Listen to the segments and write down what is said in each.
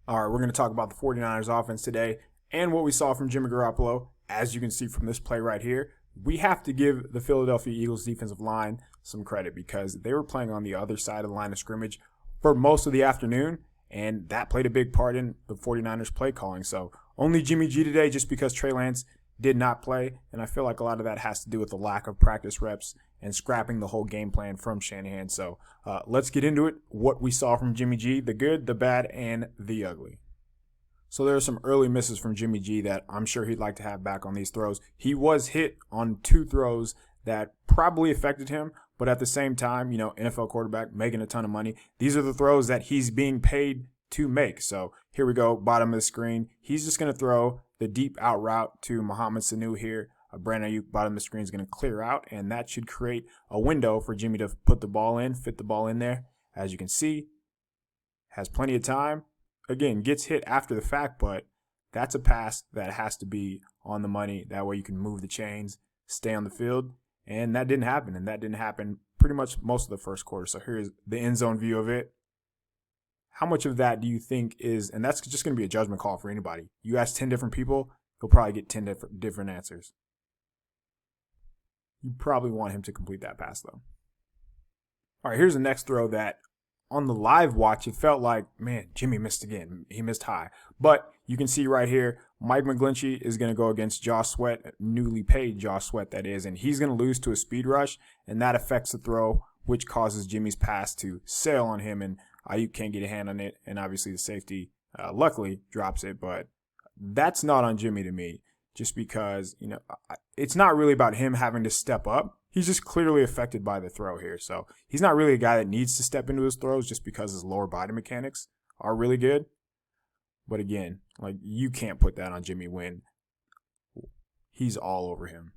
All right, we're going to talk about the 49ers offense today and what we saw from Jimmy Garoppolo. As you can see from this play right here, we have to give the Philadelphia Eagles defensive line some credit because they were playing on the other side of the line of scrimmage for most of the afternoon, and that played a big part in the 49ers play calling. So only Jimmy G today just because Trey Lance did not play, and I feel like a lot of that has to do with the lack of practice reps and scrapping the whole game plan from Shanahan. So let's get into it. What we saw from Jimmy G, the good, the bad, and the ugly. So there are some early misses from Jimmy G that I'm sure he'd like to have back on these throws. He was hit on 2 throws that probably affected him, but at the same time, NFL quarterback making a ton of money. These are the throws that he's being paid to make. So here we go, bottom of the screen. He's just going to throw the deep out route to Mohamed Sanu here. Brandon Ayuk, bottom of the screen, is going to clear out, and that should create a window for Jimmy to put the ball in, fit the ball in there. As you can see, has plenty of time. Again, gets hit after the fact, but that's a pass that has to be on the money. That way you can move the chains, stay on the field, and that didn't happen, and that didn't happen pretty much most of the first quarter. So here's the end zone view of it. How much of that do you think is, and that's just going to be a judgment call for anybody. You ask 10 different people, you'll probably get 10 different answers. You probably want him to complete that pass, though. All right, here's the next throw that on the live watch, it felt like, man, Jimmy missed again. He missed high. But you can see right here, Mike McGlinchey is going to go against Josh Sweat, newly paid Josh Sweat, that is, and he's going to lose to a speed rush, and that affects the throw, which causes Jimmy's pass to sail on him, and Ayuk can't get a hand on it, and obviously the safety, luckily, drops it, but that's not on Jimmy to me, just because, it's not really about him having to step up. He's just clearly affected by the throw here. So he's not really a guy that needs to step into his throws just because his lower body mechanics are really good. But again, you can't put that on Jimmy when he's all over him.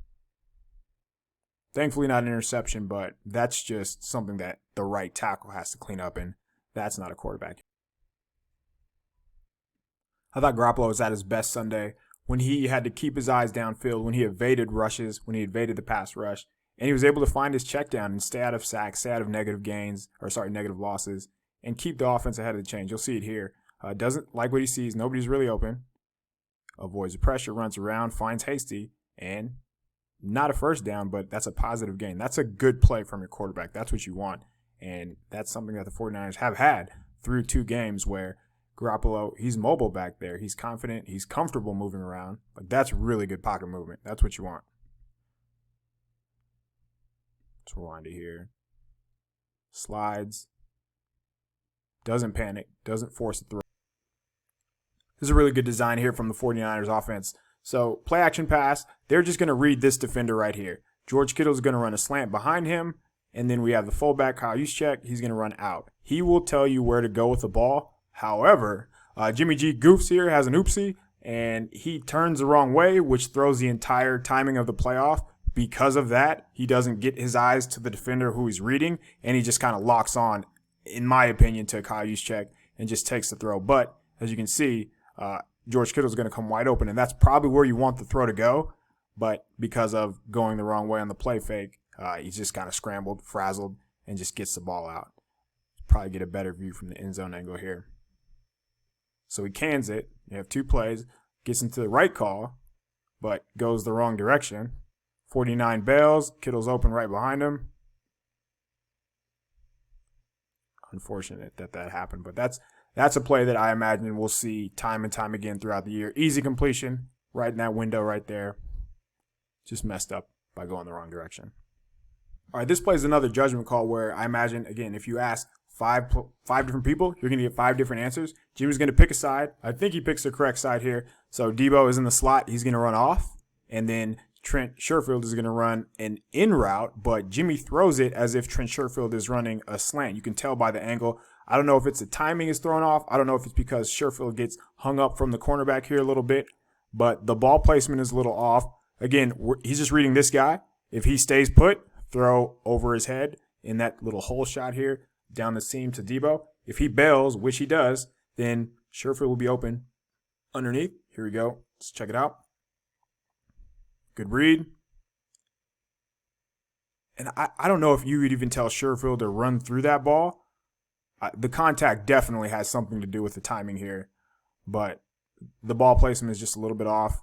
Thankfully not an interception, but that's just something that the right tackle has to clean up, and that's not a quarterback. I thought Garoppolo was at his best Sunday when he had to keep his eyes downfield, when he evaded rushes, when he evaded the pass rush. And he was able to find his check down and stay out of sacks, stay out of negative losses, and keep the offense ahead of the chains. You'll see it here. Doesn't like what he sees. Nobody's really open. Avoids the pressure, runs around, finds Hasty, and not a first down, but that's a positive gain. That's a good play from your quarterback. That's what you want. And that's something that the 49ers have had through 2 games where Garoppolo, he's mobile back there. He's confident. He's comfortable moving around. That's really good pocket movement. That's what you want. Let's rewind it here. Slides. Doesn't panic. Doesn't force a throw. This is a really good design here from the 49ers offense. So play action pass. They're just going to read this defender right here. George Kittle's going to run a slant behind him. And then we have the fullback, Kyle Juszczyk. He's going to run out. He will tell you where to go with the ball. However, Jimmy G goofs here, has an oopsie, and he turns the wrong way, which throws the entire timing of the play off. Because of that, he doesn't get his eyes to the defender who he's reading, and he just kind of locks on, in my opinion, to Kyle Juszczyk and just takes the throw. But as you can see, George Kittle's going to come wide open, and that's probably where you want the throw to go. But because of going the wrong way on the play fake, he's just kind of scrambled, frazzled, and just gets the ball out. Probably get a better view from the end zone angle here. So he cans it. You have 2 plays, gets into the right call, but goes the wrong direction. 49 bails. Kittle's open right behind him. Unfortunate that happened, but that's a play that I imagine we'll see time and time again throughout the year. Easy completion, right in that window right there. Just messed up by going the wrong direction. All right, this play is another judgment call where I imagine, again, if you ask five different people, you're going to get 5 different answers. Jimmy's going to pick a side. I think he picks the correct side here. So Debo is in the slot. He's going to run off, and then Trent Sherfield is going to run an in route, but Jimmy throws it as if Trent Sherfield is running a slant. You can tell by the angle. I don't know if it's the timing is thrown off. I don't know if it's because Sherfield gets hung up from the cornerback here a little bit, but the ball placement is a little off. Again, he's just reading this guy. If he stays put, throw over his head in that little hole shot here down the seam to Debo. If he bails, which he does, then Sherfield will be open underneath. Here we go. Let's check it out. Good read. And I don't know if you would even tell Sherfield to run through that ball. The contact definitely has something to do with the timing here. but the ball placement is just a little bit off,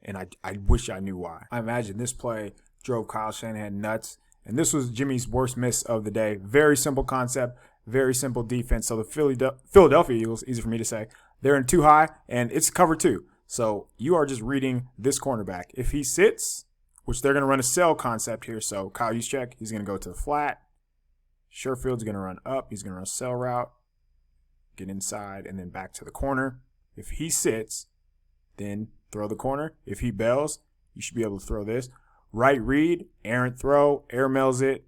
and I wish I knew why. I imagine this play drove Kyle Shanahan nuts, and this was Jimmy's worst miss of the day. Very simple concept, very simple defense. So the Philadelphia Eagles, easy for me to say, they're in too high, and it's cover 2. So you are just reading this cornerback. If he sits, which they're going to run a sell concept here, so Kyle Juszczyk, he's going to go to the flat. Sherfield's going to run up. He's going to run a sell route, get inside, and then back to the corner. If he sits, then throw the corner. If he bails, you should be able to throw this. Right read, errant throw, air mails it.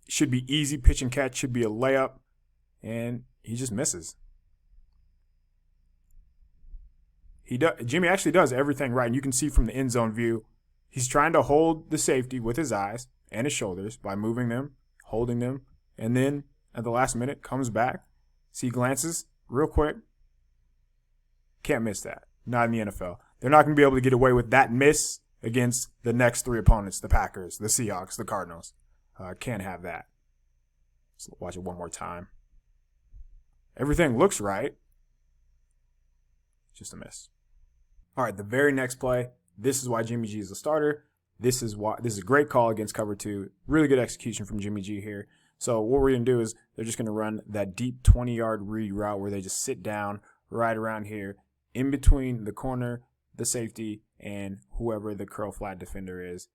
Should be easy pitch and catch, should be a layup, and he just misses. Jimmy actually does everything right, and you can see from the end zone view, he's trying to hold the safety with his eyes and his shoulders by moving them, holding them, and then at the last minute comes back, see glances real quick. Can't miss that. Not in the NFL. They're not going to be able to get away with that miss against the next 3 opponents, the Packers, the Seahawks, the Cardinals. Can't have that. Let's watch it one more time. Everything looks right. Just a miss. All right, the very next play. This is why Jimmy G is the starter. This is a great call against cover 2. Really good execution from Jimmy G here. So what we're going to do is they're just going to run that deep 20-yard read route where they just sit down right around here in between the corner, the safety, and whoever the curl flat defender is.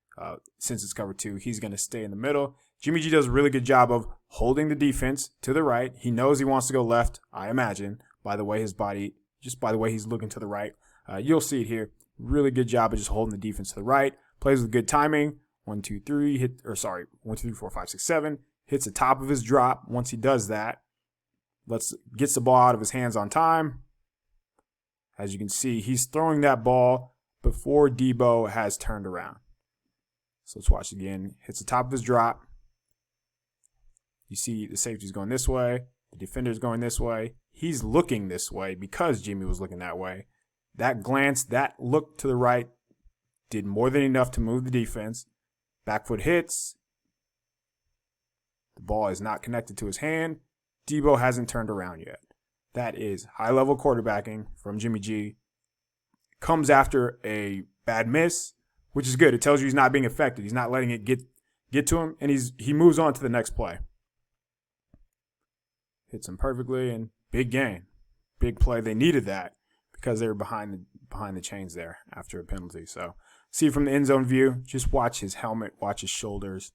Since it's cover 2, he's going to stay in the middle. Jimmy G does a really good job of holding the defense to the right. He knows he wants to go left, I imagine, by the way his body, just by the way he's looking to the right. You'll see it here. Really good job of just holding the defense to the right. Plays with good timing. 1, 2, 3, 1, 2, 3, 4, 5, 6, 7. Hits the top of his drop. Once he does that, gets the ball out of his hands on time. As you can see, he's throwing that ball before Debo has turned around. So let's watch again. Hits the top of his drop. You see the safety's going this way. The defender's going this way. He's looking this way because Jimmy was looking that way. That glance, that look to the right did more than enough to move the defense. Back foot hits. The ball is not connected to his hand. Debo hasn't turned around yet. That is high-level quarterbacking from Jimmy G. Comes after a bad miss, which is good. It tells you he's not being affected. He's not letting it get to him, and he moves on to the next play. Hits him perfectly, and big gain. Big play. They needed that because they were behind the chains there after a penalty. So see from the end zone view, just watch his helmet, watch his shoulders.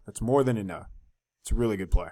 That's more than enough. It's a really good play.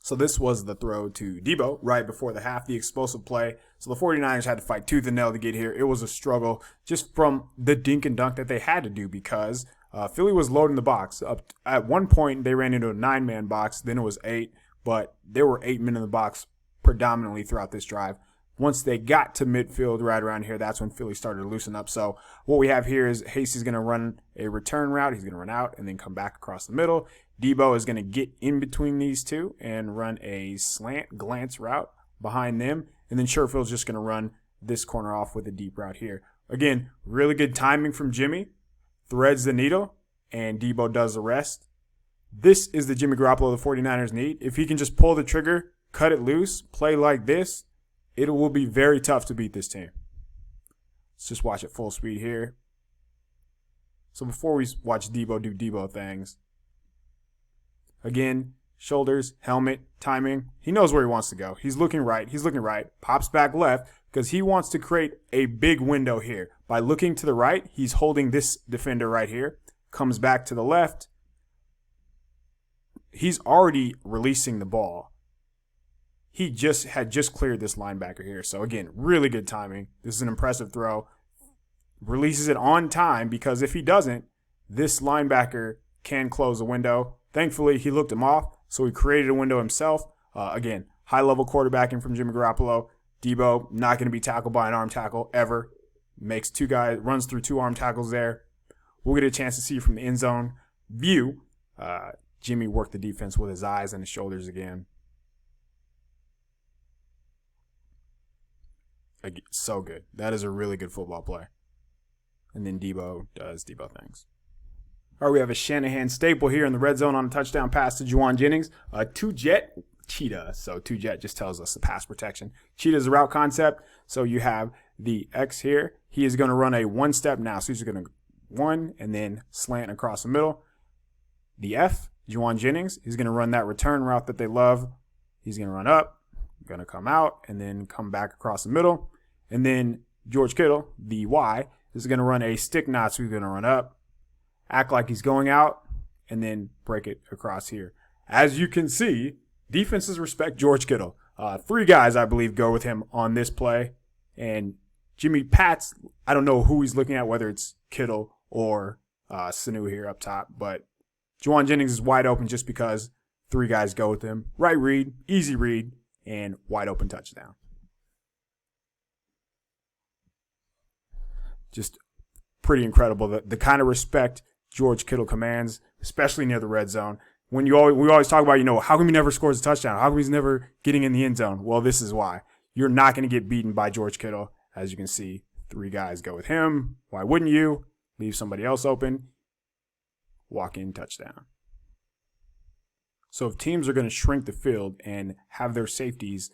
So this was the throw to Debo right before the half, the explosive play. So the 49ers had to fight tooth and nail to get here. It was a struggle just from the dink and dunk that they had to do because Philly was loading the box. At one point, they ran into a 9-man box. Then it was 8, but there were 8 men in the box predominantly throughout this drive. Once they got to midfield right around here, that's when Philly started to loosen up. So what we have here is Hasty's going to run a return route. He's going to run out and then come back across the middle. Debo is going to get in between these two and run a slant glance route behind them. And then Sherfield's just going to run this corner off with a deep route here. Again, really good timing from Jimmy. Threads the needle, and Debo does the rest. This is the Jimmy Garoppolo the 49ers need. If he can just pull the trigger, cut it loose, play like this, it will be very tough to beat this team. Let's just watch it full speed here. So before we watch Debo do Debo things, again, shoulders, helmet, timing. He knows where he wants to go. He's looking right. He's looking right. Pops back left because he wants to create a big window here. By looking to the right, he's holding this defender right here. Comes back to the left. He's already releasing the ball. He had just cleared this linebacker here. So again, really good timing. This is an impressive throw. Releases it on time because if he doesn't, this linebacker can close the window. Thankfully, he looked him off, so he created a window himself. Again, high-level quarterbacking from Jimmy Garoppolo. Debo, not going to be tackled by an arm tackle ever. Runs through 2 arm tackles there. We'll get a chance to see from the end zone view. Jimmy worked the defense with his eyes and his shoulders again. So good. That is a really good football play. And then Debo does Debo things. All right, we have a Shanahan staple here in the red zone on a touchdown pass to Juwan Jennings. Two cheetah. So 2-jet just tells us the pass protection. Cheetah is a route concept. So you have the X here. He is going to run a one-step now. So he's going to one and then slant across the middle. The F, Juwan Jennings, he's going to run that return route that they love. He's going to run up, going to come out, and then come back across the middle. And then George Kittle, the Y, is going to run a stick knot. So he's going to run up, act like he's going out, and then break it across here. As you can see, defenses respect George Kittle. 3 guys, I believe, go with him on this play. And Jimmy Pats, I don't know who he's looking at, whether it's Kittle or Sanu here up top. But Juwan Jennings is wide open just because 3 guys go with him. Right read, easy read, and wide open touchdown. Just pretty incredible. The kind of respect George Kittle commands, especially near the red zone. We always talk about, how come he never scores a touchdown? How come he's never getting in the end zone? Well, this is why. You're not going to get beaten by George Kittle. As you can see, 3 guys go with him. Why wouldn't you? Leave somebody else open. Walk in, touchdown. So if teams are going to shrink the field and have their safeties,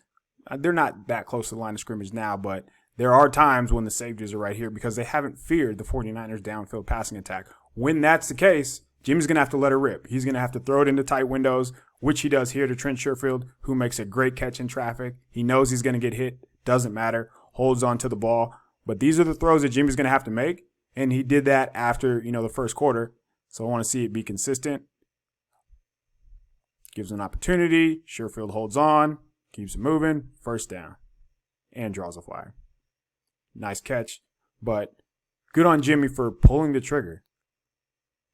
they're not that close to the line of scrimmage now, but there are times when the safeties are right here because they haven't feared the 49ers downfield passing attack. When that's the case, Jimmy's going to have to let it rip. He's going to have to throw it into tight windows, which he does here to Trent Sherfield, who makes a great catch in traffic. He knows he's going to get hit. Doesn't matter. Holds on to the ball. But these are the throws that Jimmy's going to have to make, and he did that after, the first quarter. So I want to see it be consistent. Gives an opportunity. Sherfield holds on. Keeps it moving. First down. And draws a flag. Nice catch. But good on Jimmy for pulling the trigger.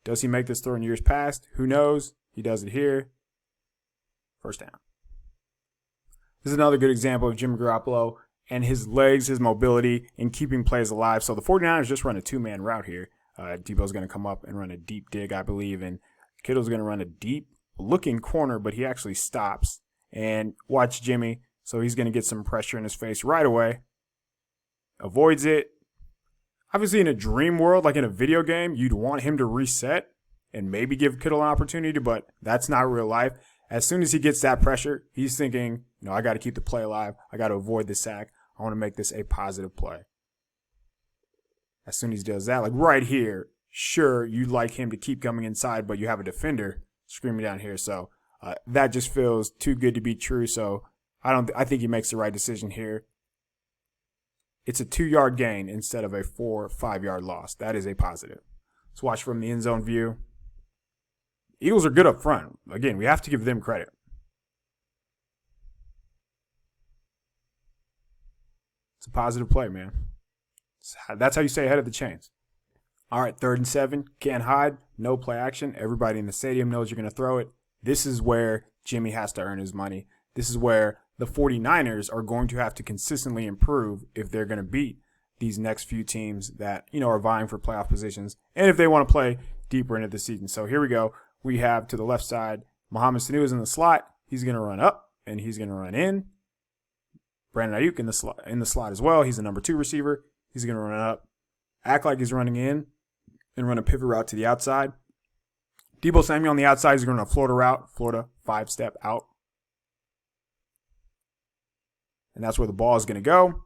Does he make this throw in years past? Who knows? He does it here. First down. This is another good example of Jimmy Garoppolo and his legs, his mobility, and keeping plays alive. So the 49ers just run a 2-man route here. Debo's going to come up and run a deep dig, I believe, and Kittle's going to run a deep-looking corner, but he actually stops. And watch Jimmy. So he's going to get some pressure in his face right away. Avoids it. Obviously, in a dream world, like in a video game, you'd want him to reset and maybe give Kittle an opportunity, but that's not real life. As soon as he gets that pressure, he's thinking, I got to keep the play alive. I got to avoid the sack. I want to make this a positive play. As soon as he does that, like right here, sure, you'd like him to keep coming inside, but you have a defender screaming down here. So that just feels too good to be true. So I think he makes the right decision here. It's a 2-yard gain instead of a 4 or 5-yard loss. That is a positive. Let's watch from the end zone view. Eagles are good up front. Again, we have to give them credit. It's a positive play, man. That's how you stay ahead of the chains. All right, 3rd and 7. Can't hide. No play action. Everybody in the stadium knows you're going to throw it. This is where Jimmy has to earn his money. This is where the 49ers are going to have to consistently improve if they're going to beat these next few teams that, are vying for playoff positions and if they want to play deeper into the season. So here we go. We have to the left side, Mohamed Sanu is in the slot. He's going to run up and he's going to run in. Brandon Ayuk in the slot as well. He's a number 2 receiver. He's going to run up, act like he's running in, and run a pivot route to the outside. Deebo Samuel on the outside is going to run a Florida route. Florida 5-step out. And that's where the ball is going to go.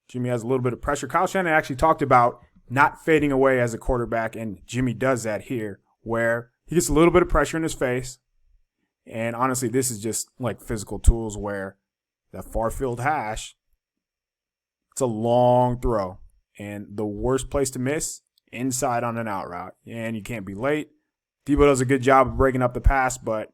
Jimmy has a little bit of pressure. Kyle Shanahan actually talked about not fading away as a quarterback, and Jimmy does that here, where he gets a little bit of pressure in his face. And honestly, this is just like physical tools where that far field hash, it's a long throw. And the worst place to miss, inside on an out route. And you can't be late. Deebo does a good job of breaking up the pass, but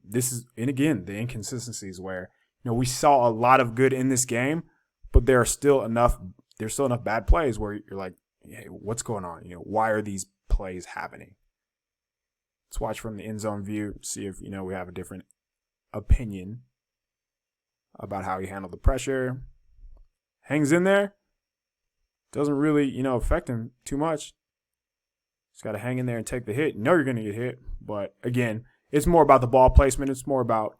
this is, and again, the inconsistencies where, we saw a lot of good in this game, but there's still enough bad plays where you're like, hey, what's going on? Why are these plays happening? Let's watch from the end zone view, see if, we have a different opinion about how he handled the pressure. Hangs in there. Doesn't really, affect him too much. Just got to hang in there and take the hit. You know you're going to get hit. But, again, it's more about the ball placement. It's more about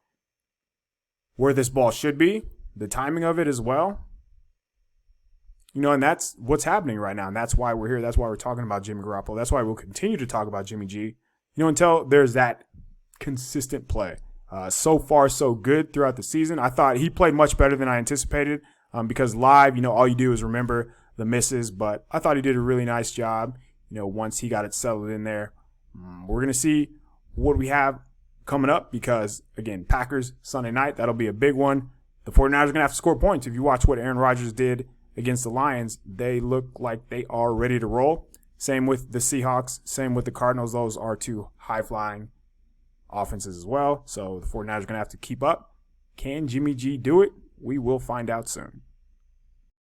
where this ball should be, the timing of it as well. And that's what's happening right now. And that's why we're here. That's why we're talking about Jimmy Garoppolo. That's why we'll continue to talk about Jimmy G. until there's that consistent play. So far, so good throughout the season. I thought he played much better than I anticipated because live, all you do is remember the misses, but I thought he did a really nice job, once he got it settled in there. We're going to see what we have coming up because, again, Packers Sunday night, that'll be a big one. The 49ers are going to have to score points. If you watch what Aaron Rodgers did against the Lions, they look like they are ready to roll. Same with the Seahawks, same with the Cardinals. Those are two high-flying offenses as well. So the 49ers are going to have to keep up. Can Jimmy G do it? We will find out soon.